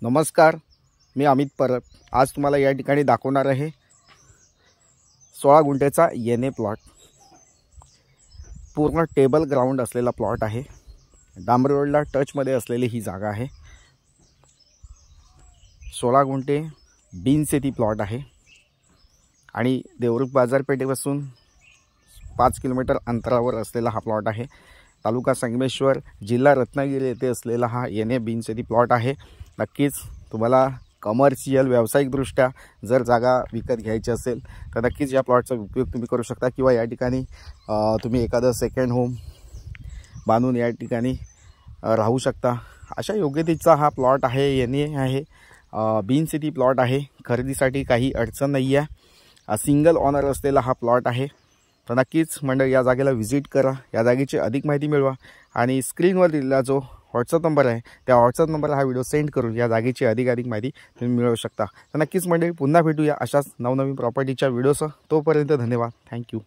नमस्कार, मी अमित परब आज तुम्हाला या ठिकाणी दाखवणार आहे 16 गुंठेचा येणे प्लॉट। पूर्ण टेबल ग्राउंड असलेला प्लॉट आहे। डांबरी रोडला टचमध्ये असलेली ही जागा आहे। 16 गुंठे बिनशेती प्लॉट आहे आणि देवरुख बाजारपेठेपासून 5 किलोमीटर अंतरावर असलेला हा प्लॉट आहे। तालुका संगमेश्वर, जिल्हा रत्नागिरी येथे असलेला हा येणे बिनशेती प्लॉट आहे। नक्कीच तुम्हाला कमर्शियल व्यावसायिकदृष्ट्या जर जागा विकत घ्यायची असेल तर नक्कीच या प्लॉटचा उपयोग तुम्ही करू शकता किंवा या ठिकाणी तुम्ही एखादा सेकंड होम बांधून या ठिकाणी राहू शकता। अशा योग्यतेचा हा प्लॉट आहे, येणे आहे, बिनशेती प्लॉट आहे। खरेदीसाठी काही अडचण नाही आहे। सिंगल ओनर असलेला हा प्लॉट आहे। तर नक्कीच मंडळी या जागेला व्हिजिट करा, या जागेची अधिक माहिती मिळवा आणि स्क्रीनवर दिलेला जो व्हॉट्सअप नंबर आहे त्या व्हॉट्सअप नंबरला हा व्हिडिओ सेंड करून या जागेची अधिक माहिती तुम्ही मिळवू शकता। तर नक्कीच मंडळी पुन्हा भेटूया अशाच नवनवीन प्रॉपर्टीच्या व्हिडिओसह। तोपर्यंत धन्यवाद। थँक्यू।